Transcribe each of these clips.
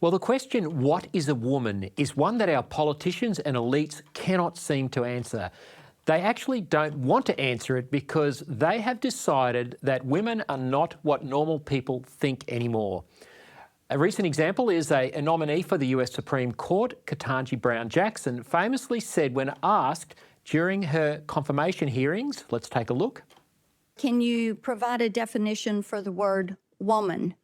Well, the question, what is a woman, is one that our politicians and elites cannot seem to answer. They actually don't want to answer it because they have decided that women are not what normal people think anymore. A recent example is a nominee for the US Supreme Court, Ketanji Brown Jackson, famously said when asked during her confirmation hearings, let's take a look. Can you provide a definition for the word woman?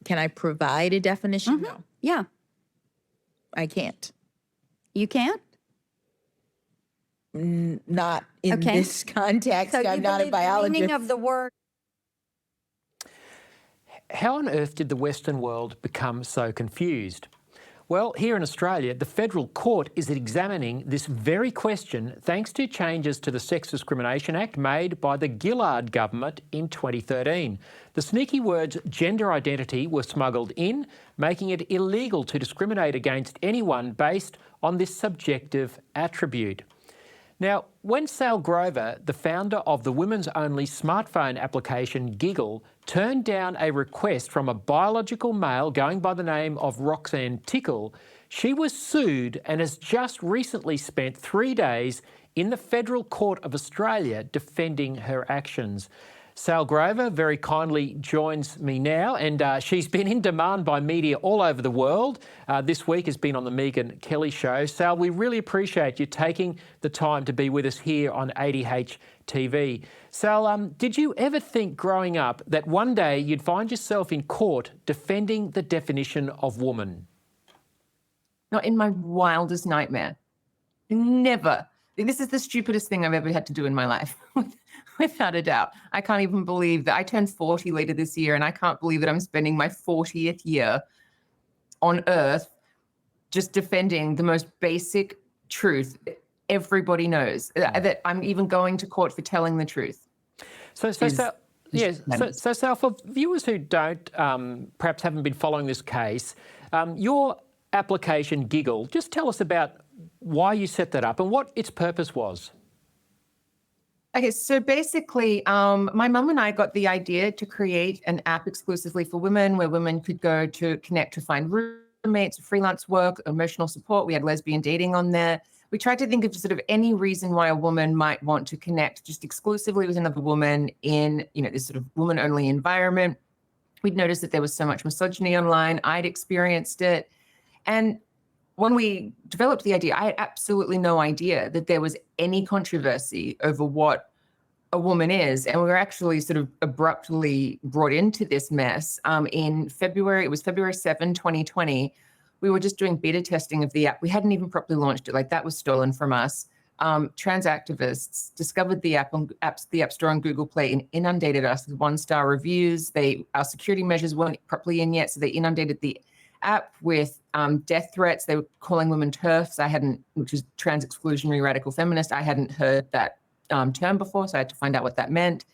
Can I provide a definition? No, Yeah. I can't. You can't? Not in Okay. this context. So I'm you not a believe the biologist. meaning of the word. How on earth did the Western world become so confused? Well, here in Australia, the federal court is examining this very question thanks to changes to the Sex Discrimination Act made by the Gillard government in 2013. The sneaky words gender identity were smuggled in, making it illegal to discriminate against anyone based on this subjective attribute. Now, when Sall Grover, the founder of the women's-only smartphone application Giggle, turned down a request from a biological male going by the name of Roxanne Tickle, she was sued and has just recently spent 3 days in the Federal Court of Australia defending her actions. Sall Grover very kindly joins me now, and she's been in demand by media all over the world. This week has been on the Megyn Kelly Show. Sall, we really appreciate you taking the time to be with us here on ADH TV. Sall, did you ever think growing up that one day you'd find yourself in court defending the definition of woman? Not in my wildest nightmare. Never. This is the stupidest thing I've ever had to do in my life, without a doubt. I can't even believe that I turned 40 later this year, and I can't believe that I'm spending my 40th year on Earth just defending the most basic truth that everybody knows, that I'm even going to court for telling the truth. So Sall, for viewers who don't, perhaps haven't been following this case, your application Giggle, just tell us about why you set that up and what its purpose was. Okay, so basically, my mum and I got the idea to create an app exclusively for women where women could go to connect to find roommates, freelance work, emotional support. We had lesbian dating on there. We tried to think of sort of any reason why a woman might want to connect just exclusively with another woman in, this sort of woman-only environment. We'd noticed that there was so much misogyny online. I'd experienced it. And when we developed the idea, I had absolutely no idea that there was any controversy over what a woman is. And we were actually sort of abruptly brought into this mess in February. It was February 7, 2020. We were just doing beta testing of the app. We hadn't even properly launched it. Like, that was stolen from us. Trans activists discovered the app on the App Store and Google Play and inundated us with 1-star reviews. Our security measures weren't properly in yet, so they inundated the app with death threats. They were calling women TERFs. Which is trans exclusionary radical feminist. I hadn't heard that term before, so I had to find out what that meant.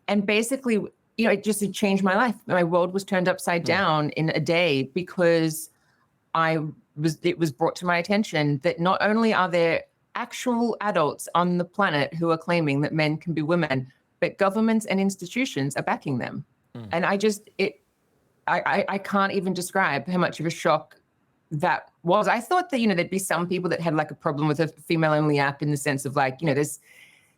And basically, it just had changed my life. My world was turned upside down in a day because it was brought to my attention that not only are there actual adults on the planet who are claiming that men can be women, but governments and institutions are backing them. And I can't even describe how much of a shock that was. I thought that, there'd be some people that had like a problem with a female-only app in the sense of like,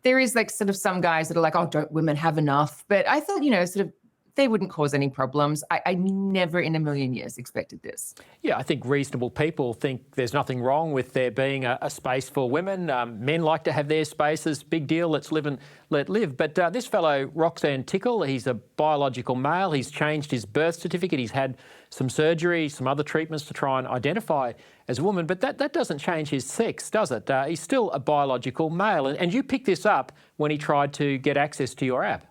there is like sort of some guys that are like, oh, don't women have enough? But I thought, sort of they wouldn't cause any problems. I never in a million years expected this. Yeah, I think reasonable people think there's nothing wrong with there being a space for women. Men like to have their spaces. Big deal. Let's live and let live. But this fellow, Roxanne Tickle, he's a biological male. He's changed his birth certificate. He's had some surgery, some other treatments to try and identify as a woman. But that doesn't change his sex, does it? He's still a biological male. And you picked this up when he tried to get access to your app.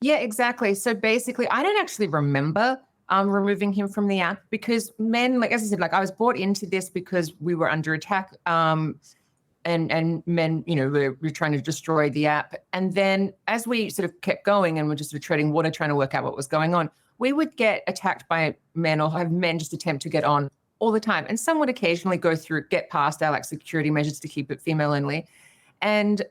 Yeah, exactly. So basically, I don't actually remember removing him from the app because men, like as I said, like I was brought into this because we were under attack and men, were trying to destroy the app. And then as we sort of kept going and we're just sort of treading water, trying to work out what was going on, we would get attacked by men or have men just attempt to get on all the time. And some would occasionally get past our like security measures to keep it female only. And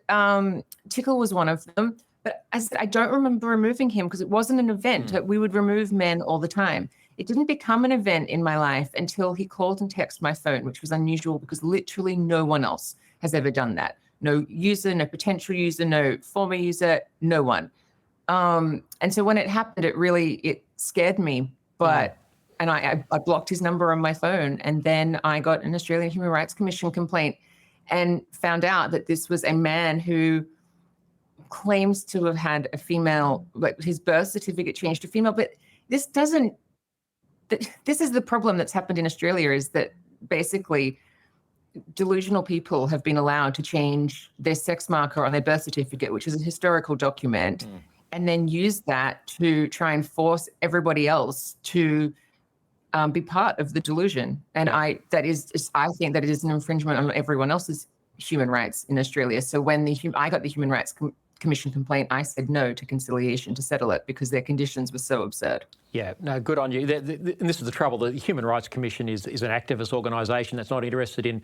Tickle was one of them. But I said, I don't remember removing him because it wasn't an event. We would remove men all the time. It didn't become an event in my life until he called and texted my phone, which was unusual because literally no one else has ever done that. No user, no potential user, no former user, no one. And so when it happened, it scared me. But and I blocked his number on my phone, and then I got an Australian Human Rights Commission complaint and found out that this was a man who claims to have had a female, like his birth certificate changed to female. But this is the problem that's happened in Australia, is that basically delusional people have been allowed to change their sex marker on their birth certificate, which is a historical document, and then use that to try and force everybody else to be part of the delusion. And I think that it is an infringement on everyone else's human rights in Australia. So when I got the Human Rights Commission complaint, I said no to conciliation to settle it because their conditions were so absurd. Yeah, no, good on you. And this is the trouble. The Human Rights Commission is an activist organisation that's not interested in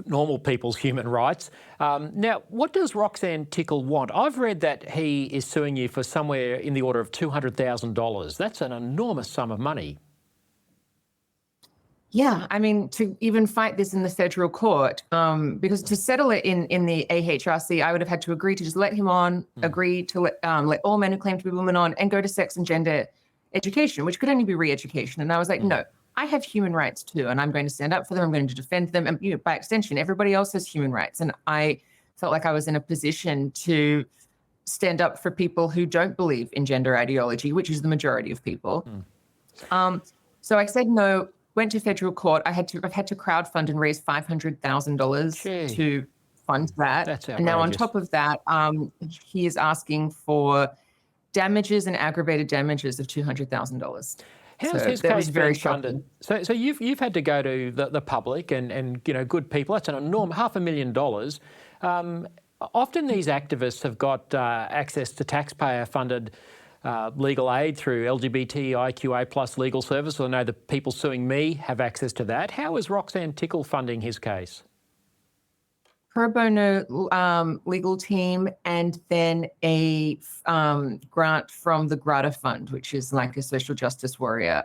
normal people's human rights. Now, what does Roxanne Tickle want? I've read that he is suing you for somewhere in the order of $200,000. That's an enormous sum of money. Yeah, I mean, to even fight this in the federal court, because to settle it in the AHRC, I would have had to agree to just let him on, agree to let all men who claim to be women on, and go to sex and gender education, which could only be re-education. And I was like, no, I have human rights too, and I'm going to stand up for them. I'm going to defend them. And by extension, everybody else has human rights. And I felt like I was in a position to stand up for people who don't believe in gender ideology, which is the majority of people. So I said no. Went to federal court. I've had to crowdfund and raise $500,000 to fund that. That's outrageous. And now on top of that, he is asking for damages and aggravated damages of $200,000. How's his case being funded? So you've had to go to the public and good people. That's an enormous $500,000. Often these activists have got access to taxpayer-funded legal aid through LGBTIQA plus legal service. I know the people suing me have access to that. How is Roxanne Tickle funding his case? Pro bono legal team, and then a grant from the Grata Fund, which is like a social justice warrior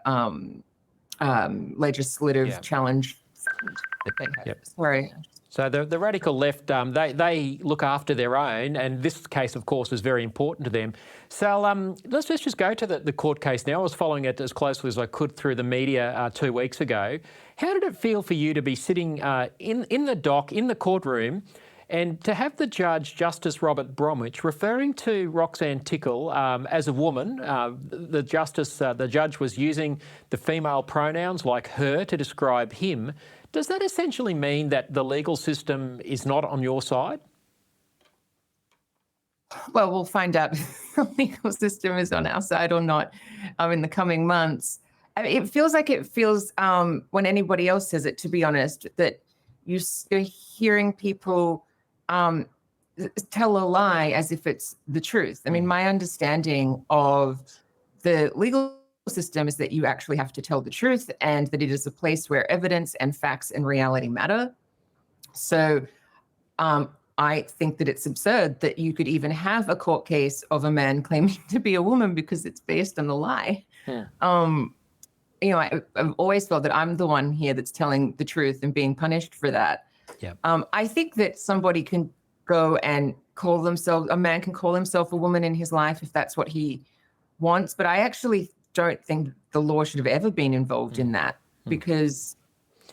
legislative challenge fund that they have. Sorry. So the radical left, they look after their own, and this case, of course, is very important to them. Sal, let's just go to the court case now. I was following it as closely as I could through the media 2 weeks ago. How did it feel for you to be sitting in the dock, in the courtroom, and to have the judge, Justice Robert Bromwich, referring to Roxanne Tickle as a woman? The judge was using the female pronouns like her to describe him. Does that essentially mean that the legal system is not on your side? Well, we'll find out if the legal system is on our side or not in the coming months. I mean, it feels when anybody else says it, to be honest, that you're hearing people tell a lie as if it's the truth. I mean, my understanding of the legal system is that you actually have to tell the truth, and that it is a place where evidence and facts and reality matter. So I think that it's absurd that you could even have a court case of a man claiming to be a woman because it's based on a lie. I've always felt that I'm the one here that's telling the truth and being punished for that. I think that somebody can go and a man can call himself a woman in his life if that's what he wants, but I actually don't think the law should have ever been involved in that, because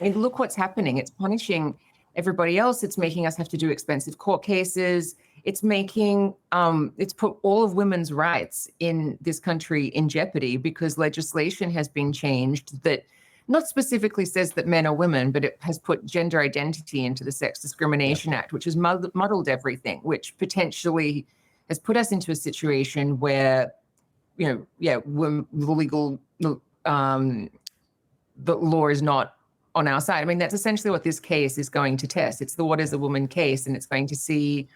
look what's happening. It's punishing everybody else. It's making us have to do expensive court cases. It's it's put all of women's rights in this country in jeopardy because legislation has been changed that not specifically says that men are women, but it has put gender identity into the Sex Discrimination Act, which has muddled everything, which potentially has put us into a situation where the law is not on our side. I mean, that's essentially what this case is going to test. It's the what is a woman case, and it's going to see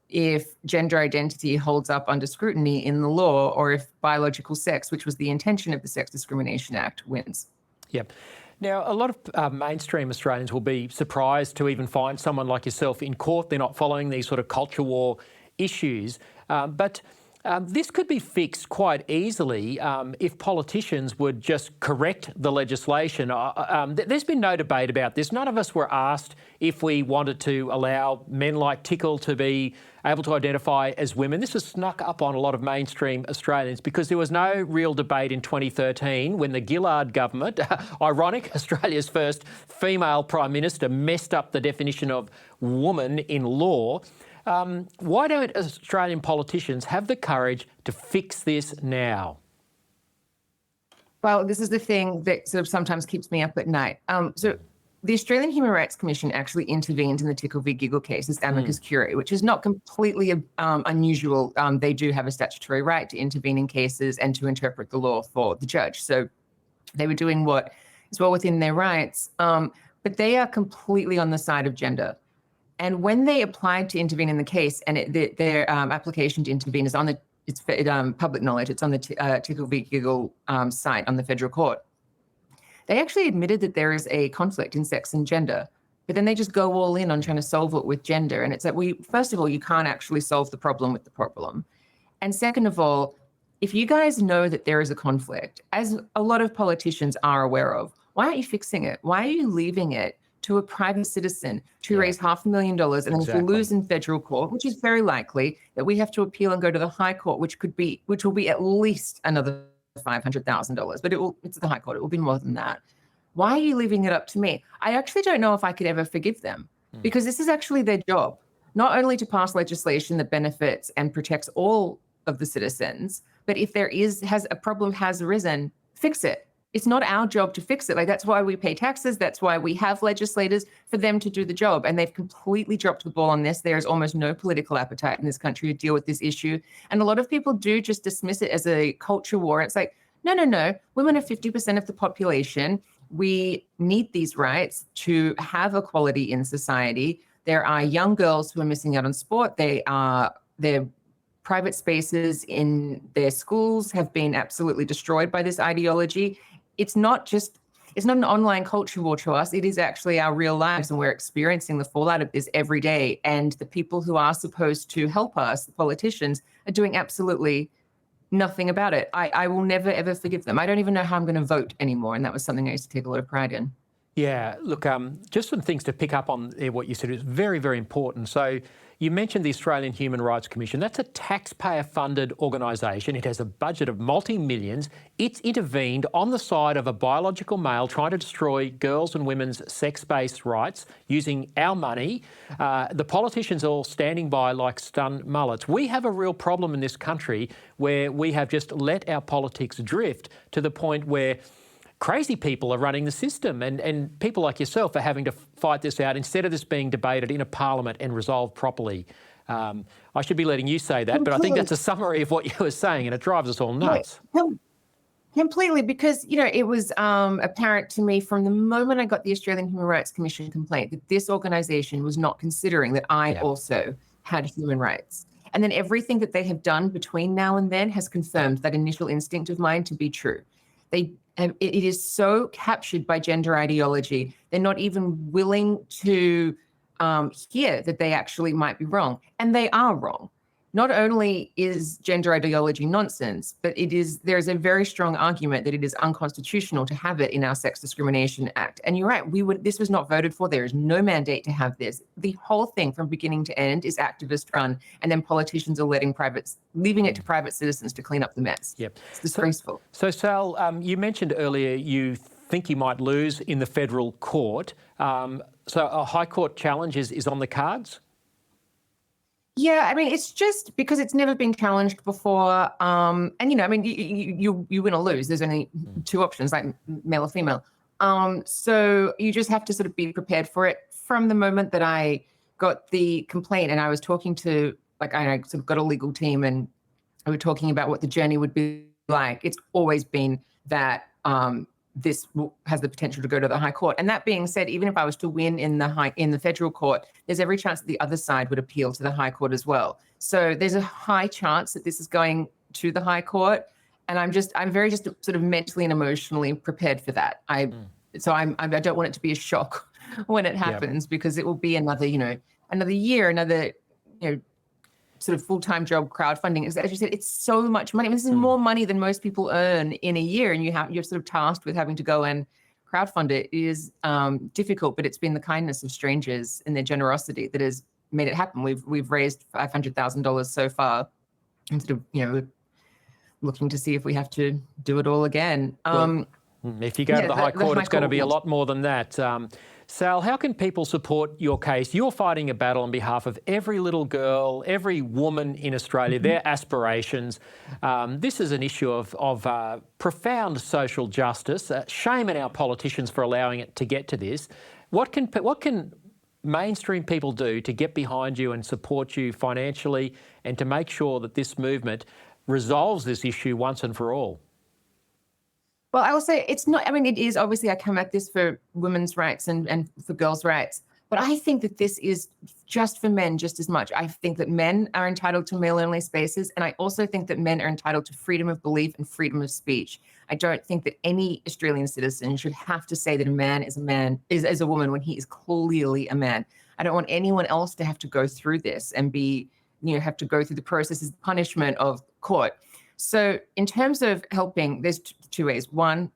if gender identity holds up under scrutiny in the law, or if biological sex, which was the intention of the Sex Discrimination Act, wins. Yep. Now, a lot of mainstream Australians will be surprised to even find someone like yourself in court. They're not following these sort of culture war issues. But this could be fixed quite easily if politicians would just correct the legislation. There's been no debate about this. None of us were asked if we wanted to allow men like Tickle to be able to identify as women. This was snuck up on a lot of mainstream Australians because there was no real debate in 2013 when the Gillard government, ironic, Australia's first female Prime Minister, messed up the definition of woman in law. Why don't Australian politicians have the courage to fix this now? Well, this is the thing that sort of sometimes keeps me up at night. So the Australian Human Rights Commission actually intervened in the Tickle v Giggle case as amicus curiae, which is not completely unusual. They do have a statutory right to intervene in cases and to interpret the law for the judge. So they were doing what is well within their rights, but they are completely on the side of gender. And when they applied to intervene in the case, and their application to intervene is on it's public knowledge. It's on the Tickle v Giggle site on the federal court. They actually admitted that there is a conflict in sex and gender, but then they just go all in on trying to solve it with gender. And it's that first of all, you can't actually solve the problem with the problem. And second of all, if you guys know that there is a conflict, as a lot of politicians are aware of, why aren't you fixing it? Why are you leaving it to a private citizen to raise $500,000, and then if we lose in federal court, which is very likely, that we have to appeal and go to the High Court, which will be at least another $500,000, but it's the High Court. It will be more than that. Why are you leaving it up to me? I actually don't know if I could ever forgive them, because this is actually their job, not only to pass legislation that benefits and protects all of the citizens, but if there has a problem has arisen, fix it. It's not our job to fix it. Like, that's why we pay taxes. That's why we have legislators, for them to do the job. And they've completely dropped the ball on this. There is almost no political appetite in this country to deal with this issue. And a lot of people do just dismiss it as a culture war. It's like, no. Women are 50% of the population. We need these rights to have equality in society. There are young girls who are missing out on sport. Their private spaces in their schools have been absolutely destroyed by this ideology. It's not an online culture war to us. It is actually our real lives, and we're experiencing the fallout of this every day. And the people who are supposed to help us, the politicians, are doing absolutely nothing about it. I will never, ever forgive them. I don't even know how I'm going to vote anymore. And that was something I used to take a lot of pride in. Yeah, look, just some things to pick up on what you said is very, very important. So you mentioned the Australian Human Rights Commission. That's a taxpayer-funded organisation. It has a budget of multi-millions. It's intervened on the side of a biological male trying to destroy girls' and women's sex-based rights using our money. The politicians are all standing by like stunned mullets. We have a real problem in this country where we have just let our politics drift to the point where crazy people are running the system, and people like yourself are having to fight this out instead of this being debated in a parliament and resolved properly. I should be letting you say that, but I think that's a summary of what you were saying, and it drives us all nuts. Completely, because, it was apparent to me from the moment I got the Australian Human Rights Commission complaint that this organisation was not considering that I also had human rights. And then everything that they have done between now and then has confirmed that initial instinct of mine to be true. It is so captured by gender ideology, they're not even willing to hear that they actually might be wrong. And they are wrong. Not only is gender ideology nonsense, but there's a very strong argument that it is unconstitutional to have it in our Sex Discrimination Act. And you're right, this was not voted for. There is no mandate to have this. The whole thing from beginning to end is activist run, and then politicians are leaving it to private citizens to clean up the mess. Yep. It's disgraceful. So Sal, you mentioned earlier you think you might lose in the federal court. So a High Court challenge is on the cards? Yeah, I mean, it's just because it's never been challenged before. And, you win or lose. There's only two options, like male or female. So you just have to sort of be prepared for it. From the moment that I got the complaint and I was talking to, I sort of got a legal team, and we were talking about what the journey would be like, it's always been that this has the potential to go to the High Court. And that being said, even if I was to win in the federal court, there's every chance that the other side would appeal to the High Court as well. So there's a high chance that this is going to the High Court. And I'm very just sort of mentally and emotionally prepared for that. So I don't want it to be a shock when it happens, because it will be another year, sort of full-time job crowdfunding is, as you said, it's so much money. I mean, this is more money than most people earn in a year, and you're sort of tasked with having to go and crowdfund it. It is difficult, but it's been the kindness of strangers and their generosity that has made it happen. We've raised $500,000 so far, and sort of looking to see if we have to do it all again. If you go to the High Court, it's going to be a lot more than that. Sall, how can people support your case? You're fighting a battle on behalf of every little girl, every woman in Australia, their aspirations. This is an issue of profound social justice. Shame on our politicians for allowing it to get to this. What can mainstream people do to get behind you and support you financially and to make sure that this movement resolves this issue once and for all? Well, I will say it's not, I mean, it is obviously I come at this for women's rights and for girls' rights, but I think that this is just for men just as much. I think that men are entitled to male-only spaces, and I also think that men are entitled to freedom of belief and freedom of speech. I don't think that any Australian citizen should have to say that a man is a woman when he is clearly a man. I don't want anyone else to have to go through this and have to go through the process as punishment of court. So in terms of helping, there's two ways. One,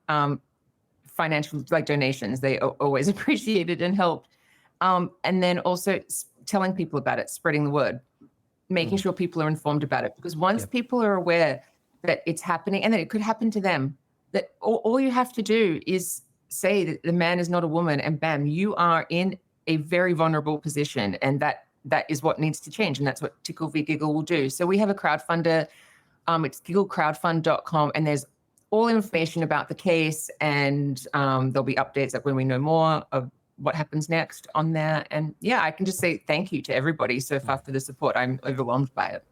financial donations, they are always appreciated and helped. And then also telling people about it, spreading the word, making sure people are informed about it. Because once people are aware that it's happening and that it could happen to them, that all you have to do is say that the man is not a woman, and bam, you are in a very vulnerable position. And that is what needs to change. And that's what Tickle v Giggle will do. So we have a crowdfunder. It's gigglecrowdfund.com, and there's all information about the case, and there'll be updates when we know more of what happens next on there. And yeah, I can just say thank you to everybody so far for the support. I'm overwhelmed by it.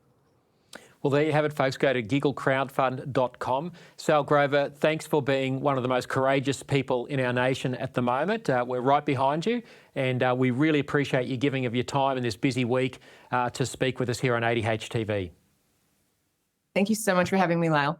Well, there you have it, folks. Go to gigglecrowdfund.com. Sall Grover, thanks for being one of the most courageous people in our nation at the moment. We're right behind you, and we really appreciate you giving of your time in this busy week to speak with us here on 80HTV. Thank you so much for having me, Lyle.